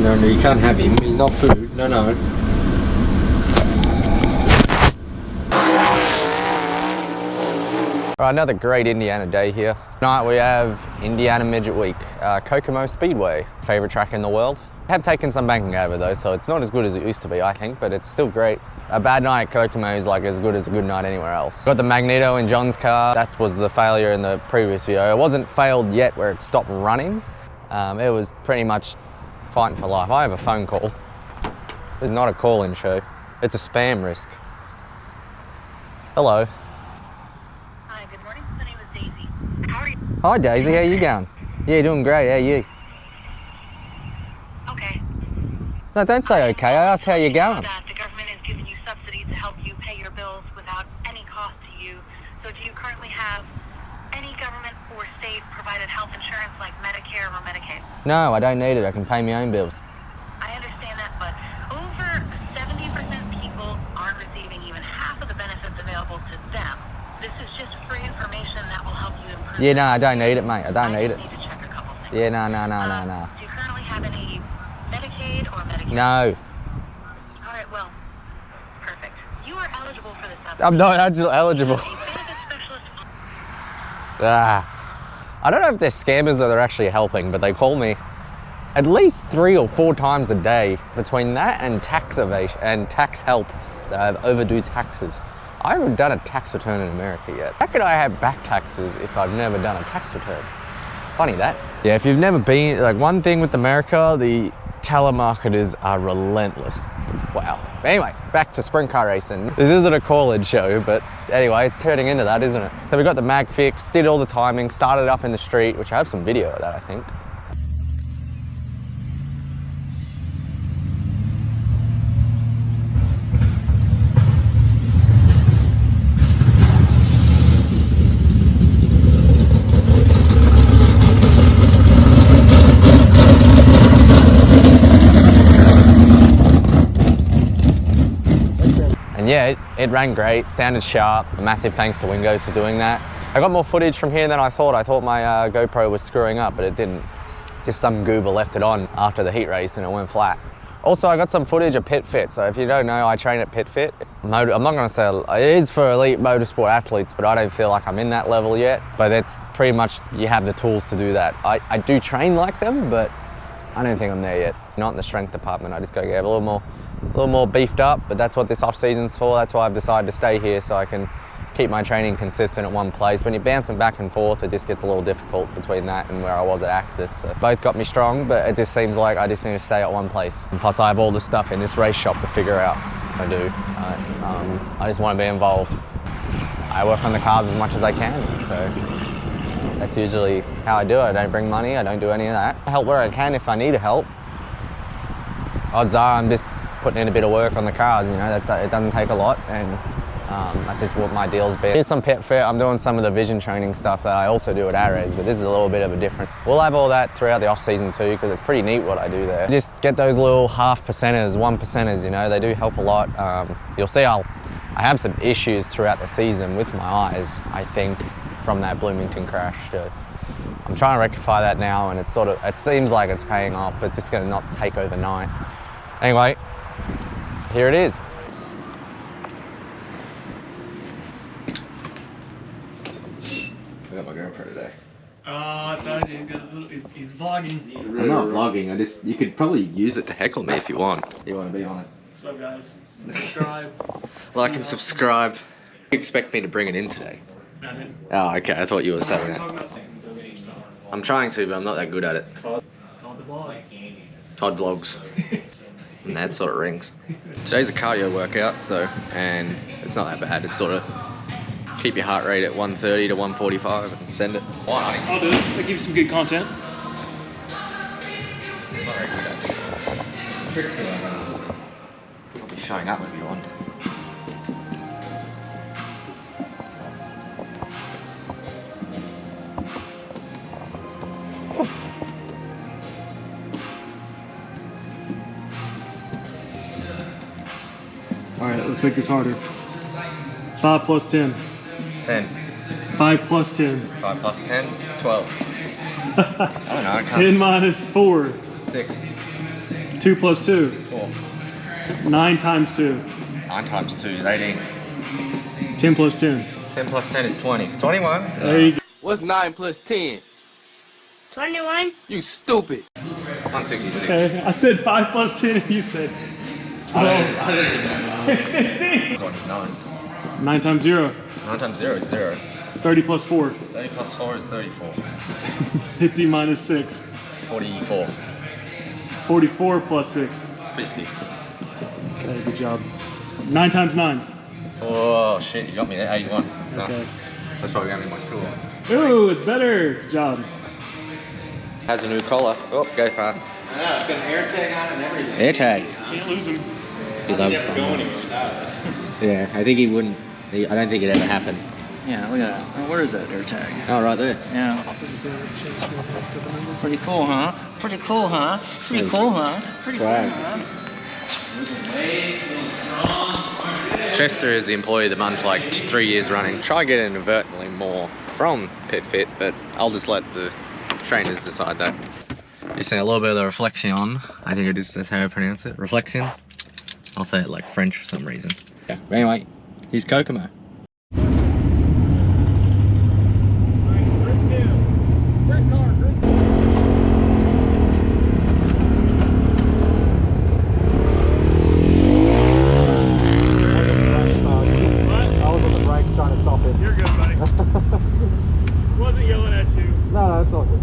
No, you can't have him. He's not food. No. All right, another great Indiana day here. Tonight we have Indiana Midget Week, Kokomo Speedway, favorite track in the world. I have taken some banking over though, so it's not as good as it used to be, I think, but it's still great. A bad night at Kokomo is like as good as a good night anywhere else. Got the magneto in John's car. That was the failure in the previous video. It wasn't failed yet where it stopped running. It was pretty much fighting for life. I have a phone call. This is not a call-in show. It's a spam risk. Hello. Hi, good morning. My name is Daisy. How are you? Hi Daisy, how you going? Yeah, doing great, how are you? Okay. No, don't say okay, I asked how you're going. That the government is giving you subsidies to help you pay your bills without any cost to you. So do you currently have any government or state provided health insurance like Medicare or Medicaid? No, I don't need it, I can pay my own bills. I understand that, but over 70% of people aren't receiving even half of the benefits available to them. This is just free information that will help you improve. Yeah, no, I don't need it, mate, I don't need it. need to check a couple things. Yeah, no. Do you currently have any Medicaid or Medicare? No. All right, well, perfect. You are eligible for this subsidy. I'm not eligible. I don't know if they're scammers or they're actually helping, but they call me at least 3 or 4 times a day. Between that and tax evasion and tax help, that I have overdue taxes. I haven't done a tax return in America yet. How could I have back taxes if I've never done a tax return? Funny that. Yeah, if you've never been, like one thing with America, the telemarketers are relentless. Wow. But anyway, back to sprint car racing. This isn't a call-in show, but anyway, it's turning into that, isn't it? So we got the mag fix, did all the timing, started up in the street, which I have some video of that, I think. And yeah, it ran great, sounded sharp. A massive thanks to Wingos for doing that. I got more footage from here than I thought. I thought my GoPro was screwing up, but it didn't. Just some goober left it on after the heat race and it went flat. Also, I got some footage of Pitfit. So if you don't know, I train at Pitfit. I'm not gonna say, it is for elite motorsport athletes, but I don't feel like I'm in that level yet. But it's pretty much, you have the tools to do that. I do train like them, but I don't think I'm there yet. Not in the strength department. I just gotta get a little more beefed up, but that's what this off season's for. That's why I've decided to stay here so I can keep my training consistent at one place. When you're bouncing back and forth, it just gets a little difficult between that and where I was at Axis. So both got me strong, but it just seems like I just need to stay at one place. And plus I have all the stuff in this race shop to figure out. I do. I just want to be involved. I work on the cars as much as I can, so that's usually how I do it. I don't bring money, I don't do any of that. I help where I can if I need help. Odds are I'm just putting in a bit of work on the cars, you know, it doesn't take a lot, and that's just what my deal's been. Here's some Pitfit. I'm doing some of the vision training stuff that I also do at Ares, but this is a little bit of a different. We'll have all that throughout the off season too, because it's pretty neat what I do there. Just get those little half percenters, 1%ers, you know, they do help a lot. You'll see I have some issues throughout the season with my eyes, I think, from that Bloomington crash. I'm trying to rectify that now, and it seems like it's paying off, but it's just gonna not take overnight. Anyway, here it is. I got my GoPro today. Oh, I told you, he's vlogging. I'm not vlogging, you could probably use it to heckle me if you want. You want to be on it? What's up, guys? Subscribe. Like and subscribe. You expect me to bring it in today? I didn't. Oh, okay, I thought you were saying We're that. talking about doing some stuff. I'm trying to, but I'm not that good at it. Called the vlog. Todd vlogs. And that sort of rings. Today's a cardio workout, and it's not that bad. It's sort of keep your heart rate at 130 to 145 and send it. I'll do it. That gives you some good content. I'll be showing up if you want. Alright, let's make this harder. 5 plus 10. 10. 5 plus 10. 5 plus 10, 12. I don't know, I can't. 10 minus 4. 6. 2 plus 2. 4. 9 times 2. 9 times 2 is 18. 10 plus 10. 10 plus 10 is 20. 21. There you go. What's 9 plus 10? 21. You stupid. 166. Okay, I said 5 plus 10 and you said 12. 15. This one is 9. 9 times 0. 9 times 0 is 0. 30 plus 4. 30 plus 4 is 34. 50 minus 6. 44. 44 plus 6. 50. Okay, good job. 9 times 9. Oh shit, you got me at 81. No, Okay. that's probably gonna be my score. Ooh, it's better. Good job. Has a new collar. Oh, go fast. Yeah, it's got an air tag on it and everything. Air tag. Can't lose him. He loves Never go anywhere without us. Yeah, I think he wouldn't. I don't think it'd ever happen. Yeah, look at that. Where is that air tag? Oh, right there. Yeah. Pretty cool, huh? Pretty cool, huh? Pretty cool, huh? Pretty Swag. cool, huh? Chester is the employee of the month like 3 years running. Try and get inadvertently more from Pitfit, but I'll just let the trainers decide that. You're seeing a little bit of the reflexion. I think that's how I pronounce it. Reflexion. I'll say it like French for some reason. Yeah. But anyway, he's Kokomo. You're good, buddy. Wasn't yelling at you. No, it's all good.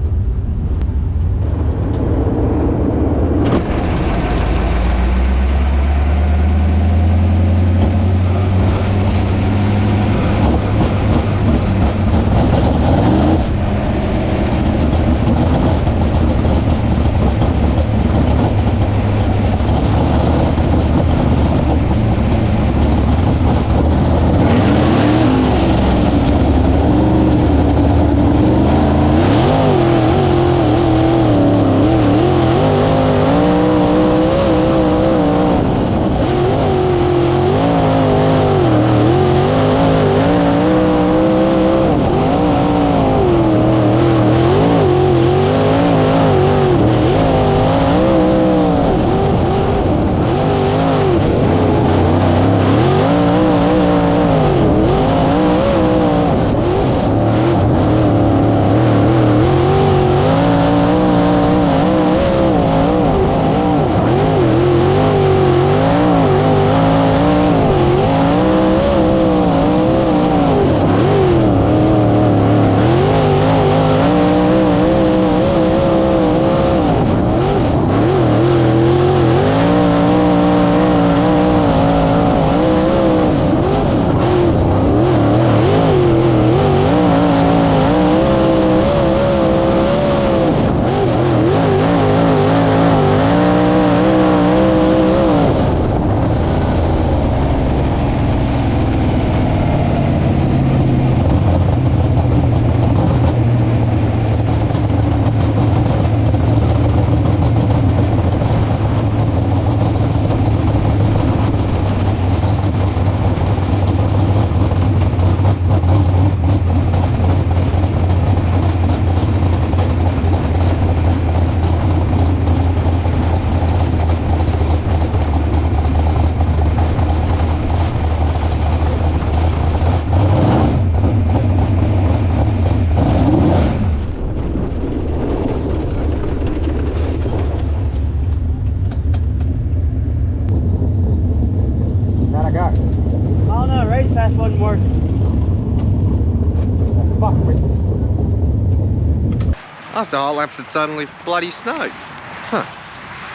After hot laps, it suddenly bloody snowed. Huh.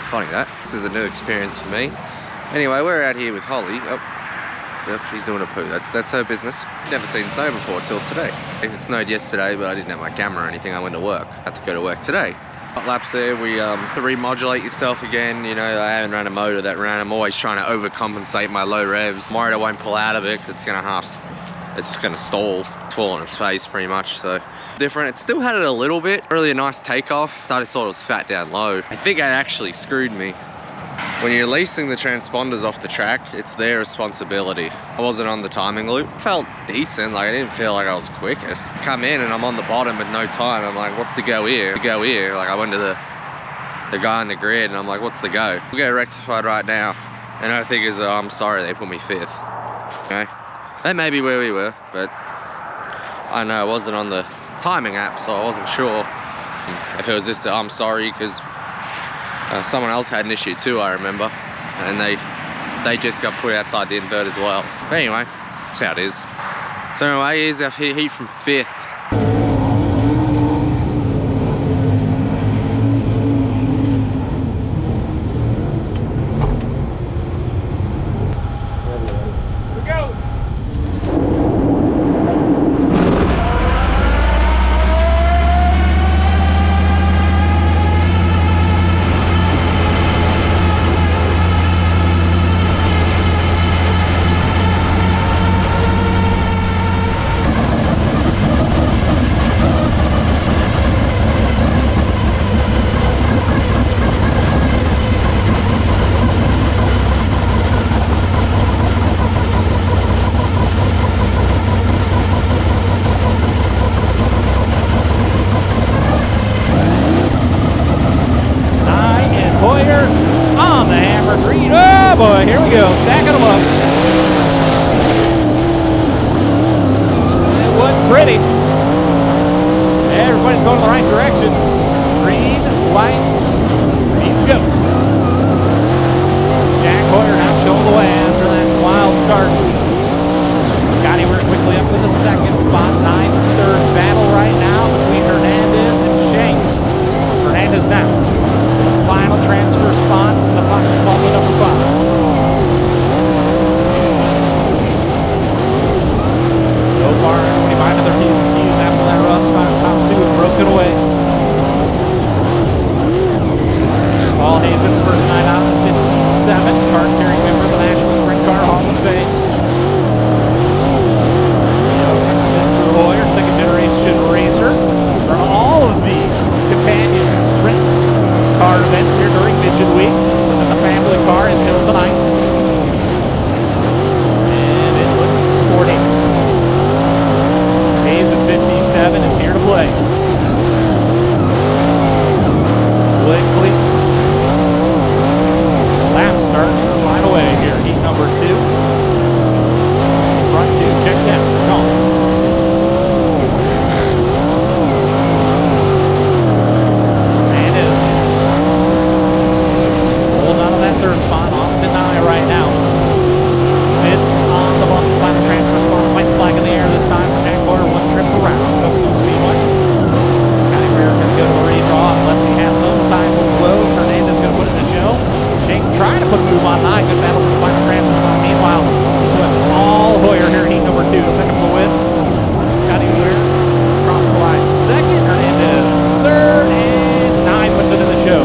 Funny that. This is a new experience for me. Anyway, we're out here with Holly. Oh, yep, she's doing a poo. That's her business. Never seen snow before till today. It snowed yesterday, but I didn't have my camera or anything. I went to work. I had to go to work today. Hot laps there, we remodulate yourself again. You know, I haven't run a motor that ran. I'm always trying to overcompensate my low revs. I'm worried I won't pull out of it. It's just gonna stall, fall on its face pretty much. So different. It still had it a little bit. Really a nice takeoff. So I just thought it was fat down low. I think it actually screwed me. When you're leasing the transponders off the track, it's their responsibility. I wasn't on the timing loop. Felt decent, like I didn't feel like I was quickest. Come in and I'm on the bottom with no time. I'm like, what's the go here? Like I went to the the guy on the grid, and I'm like, what's the go? We'll get rectified right now. And I think is, I'm sorry they put me 5th. Okay, that may be where we were, but I know I wasn't on the timing app, so I wasn't sure if it was just I'm sorry, because someone else had an issue too, I remember, and they just got put outside the invert as well. But anyway, that's how it is. So anyway, here's our heat from 5th. Oh boy, here we go, stacking them up. It wasn't pretty. Everybody's going in the right direction. Green light, green's go. Jack Hoyer now showing the way after that wild start. Scotty, we're quickly up to the 2nd spot, 9th, 3rd battle right now between Hernandez and Shank. Hernandez now. Final transfer spot, the Fox Small to number 5. So far, 25 to their P's and Q's after that rough spot, top 2 and broken away. Paul Hazen's first night out in 57, card-carrying member of the National Sprint Car Hall of Fame. Mr. Hoyer, 2nd generation racer for all of the companion sprint car events here during Midget Week. Was in the family car until tonight. And it looks sporty. Hayes at 57 is here to play. Quickly. Lap start and slide away here. Heat number 2. Front 2 checked out. Gone. Third spot, Austin Nye right now sits on the final transfer spot. White flag in the air this time for Jack Hoyer. 1 trip around Kokomo Speedway. Scotty Rear going to go to a redraw unless he has some time with blows. Hernandez going to put it in the show. Shane trying to put a move on Nye. Good battle for the final transfer spot. Meanwhile, he swept all Hoyer here in heat number 2 to pick up the win. Scotty Rear across the line 2nd. Hernandez 3rd, and Nye puts it in the show.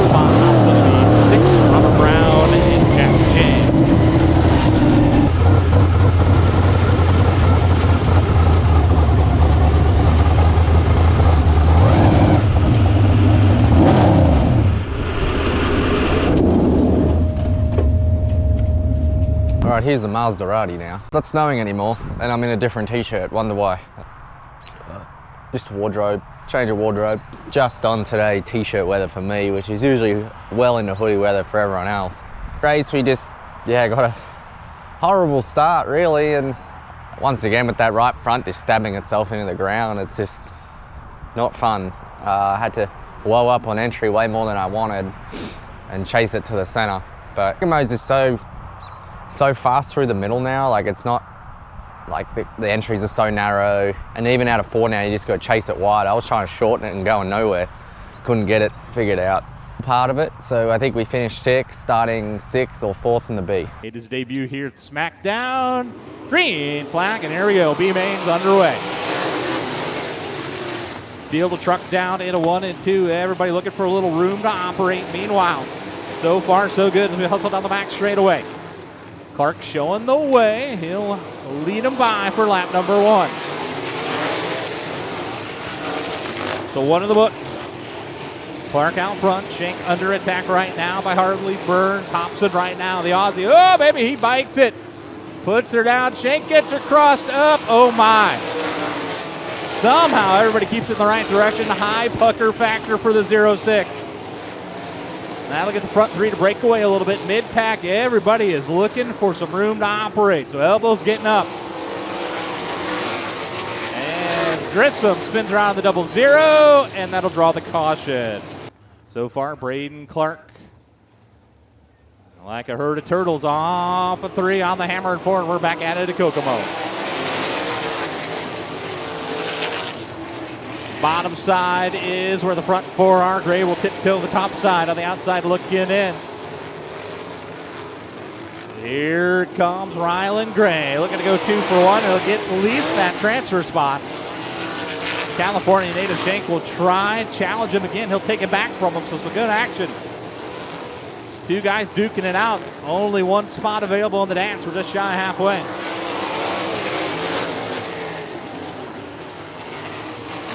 Thompson the 6th, Robert Brown, and Jack James. All right, here's the Maserati now. It's not snowing anymore, and I'm in a different t-shirt. Wonder why. Just wardrobe. Change of wardrobe. Just on today, t-shirt weather for me, which is usually well into hoodie weather for everyone else. Race, we just, got a horrible start really, and once again with that right front just stabbing itself into the ground, it's just not fun. I had to blow up on entry way more than I wanted and chase it to the center. But Kokomo's is so fast through the middle now, like it's not, like the entries are so narrow, and even out of 4 now you just got to chase it wide. I was trying to shorten it and going nowhere. Couldn't get it figured out. Part of it, so I think we finished 6th, starting 6th or 4th in the B. Made his debut here at SmackDown. Green flag, and here we go. B mains underway. Field the truck down into 1 and 2. Everybody looking for a little room to operate. Meanwhile, so far so good as we hustle down the back straightaway. Clark showing the way. He'll lead him by for lap number 1. So 1 in the books. Clark out front. Shank under attack right now by Hartley Burns. THOBSON right now. The Aussie. Oh, baby, he bites it. Puts her down. Shank gets her crossed up. Oh, my. somehow everybody keeps it in the right direction. High pucker factor for the 06. Now look at the front three to break away a little bit. Mid-pack, everybody is looking for some room to operate. So elbows getting up. As Grissom spins around the 00, and that'll draw the caution. So far, Braden Clark, like a herd of turtles, off a 3 on the hammer and 4, and we're back at it at Kokomo. Bottom side is where the front 4 are. Gray will tiptoe the top side on the outside looking in. Here comes Rylan Gray, looking to go 2 for 1. He'll get at least that transfer spot. California native Shank will try, challenge him again. He'll take it back from him, so some good action. 2 guys duking it out. Only 1 spot available in the dance. We're just shy of halfway.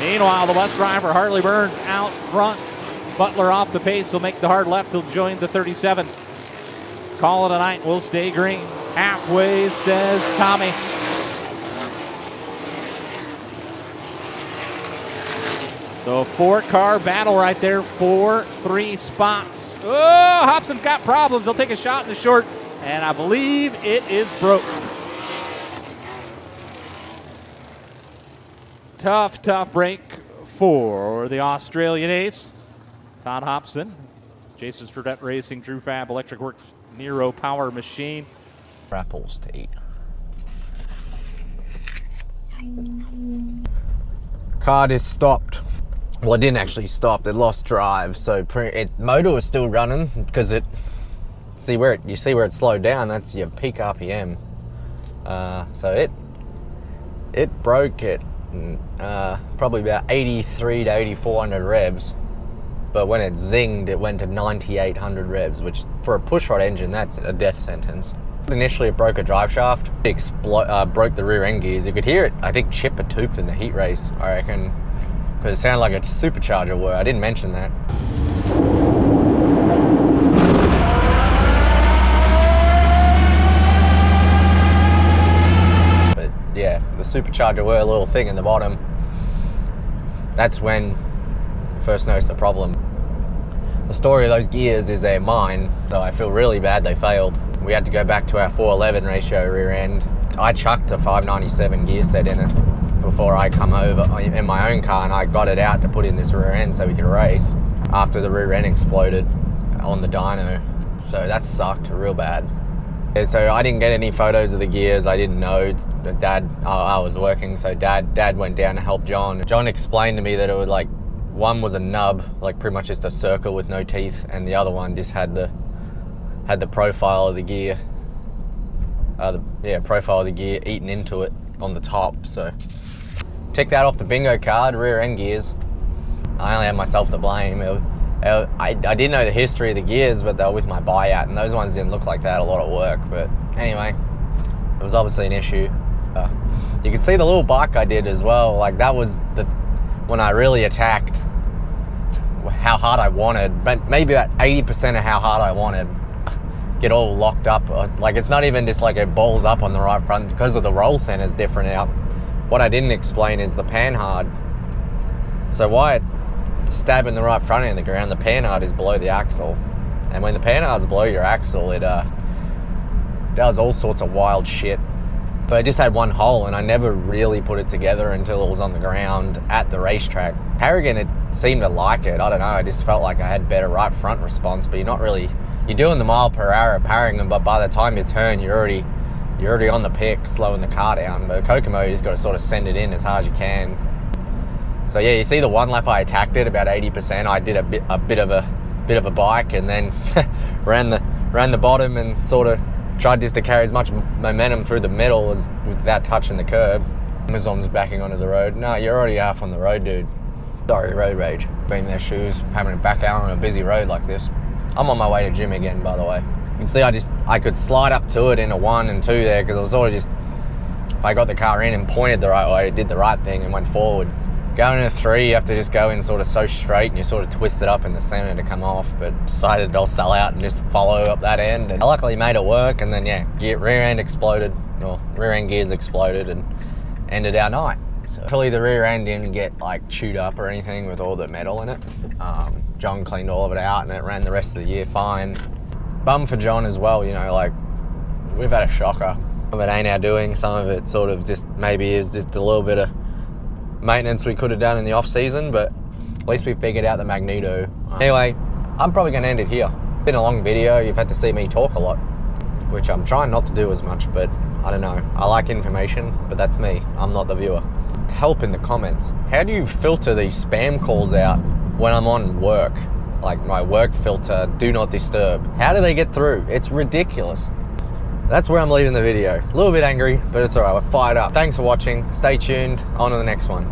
Meanwhile, the bus driver, Harley Burns, out front. Butler off the pace. Will make the hard left. He'll join the 37. Call it a night. We'll stay green. Halfway, says Tommy. So a 4-car battle right there. 4-3 spots. Oh, Hobson's got problems. He'll take a shot in the short, and I believe it is broke. Tough break for the Australian ace. Todd Hobson, Jason Stradette Racing, Drew Fab, Electric Works, Nero Power Machine. Apples to eat. Car is stopped. Well, it didn't actually stop. It lost drive, so motor was still running because you see where it slowed down. That's your peak RPM. So it broke at probably about 83 to 8400 revs, but when it zinged, it went to 9800 revs, which for a pushrod engine, that's a death sentence. Initially, it broke a drive shaft. It broke the rear end gears. You could hear it, I think, chip a tooth in the heat race, I reckon, because it sounded like a supercharger were. I didn't mention that. But yeah, the supercharger were a little thing in the bottom. That's when I first noticed the problem. The story of those gears is they're mine, so I feel really bad they failed. We had to go back to our 411 ratio rear end. I chucked a 597 gear set in it before I come over in my own car, and I got it out to put in this rear end so we could race after the rear end exploded on the dyno. So that sucked real bad. So I didn't get any photos of the gears. I didn't know. Dad, I was working, so Dad went down to help John. John explained to me that it was like, one was a nub, like pretty much just a circle with no teeth, and the other one just had the profile of the gear. Profile of the gear eaten into it on the top. So tick that off the bingo card. Rear end gears. I only had myself to blame. I didn't know the history of the gears, but they were with my buyout, and those ones didn't look like they had a lot of work. But anyway, it was obviously an issue. You can see the little bike I did as well. Like that was when I really attacked how hard I wanted, but maybe about 80% of how hard I wanted. Get all locked up. Like it's not even just like it balls up on the right front because of the roll center's different out. What I didn't explain is the panhard. So why it's stabbing the right front end of the ground, the panhard is below the axle. And when the panhard's below your axle, it does all sorts of wild shit. But I just had one hole, and I never really put it together until it was on the ground at the racetrack. Harrigan, it seemed to like it. I don't know, I just felt like I had better right front response, but you're doing the mile per hour at Harrigan, but by the time you turn, you're already on the pick, slowing the car down. But Kokomo, you just got to sort of send it in as hard as you can. So yeah, you see the one lap I attacked it about 80%. I did a bit of a bike, and then ran the bottom and sort of tried just to carry as much momentum through the middle as without touching the curb. Amazon's backing onto the road. No, you're already half on the road, dude. Sorry, road rage. Being their shoes, having to back out on a busy road like this. I'm on my way to gym again, by the way. You can see I could slide up to it in a 1 and 2 there, because I was sort of just, if I got the car in and pointed the right way, it did the right thing and went forward. Going in a 3, you have to just go in sort of so straight, and you sort of twist it up in the center to come off, but decided I'll sell out and just follow up that end, and I luckily made it work. And then yeah, rear end exploded, or rear end gears exploded, and ended our night. So hopefully the rear end didn't get like chewed up or anything with all the metal in it. John cleaned all of it out and it ran the rest of the year fine. Bum for John as well, you know, like we've had a shocker. Some of it ain't our doing, some of it sort of just maybe is just a little bit of maintenance we could have done in the off season, but at least we figured out the magneto. Anyway, I'm probably gonna end it here. It's been a long video, you've had to see me talk a lot, which I'm trying not to do as much, but I don't know. I like information, but that's me. I'm not the viewer. Help in the comments. How do you filter these spam calls out when I'm on work? Like my work filter, do not disturb. How do they get through? It's ridiculous. That's where I'm leaving the video. A little bit angry, but it's all right. We're fired up. Thanks for watching. Stay tuned. On to the next one.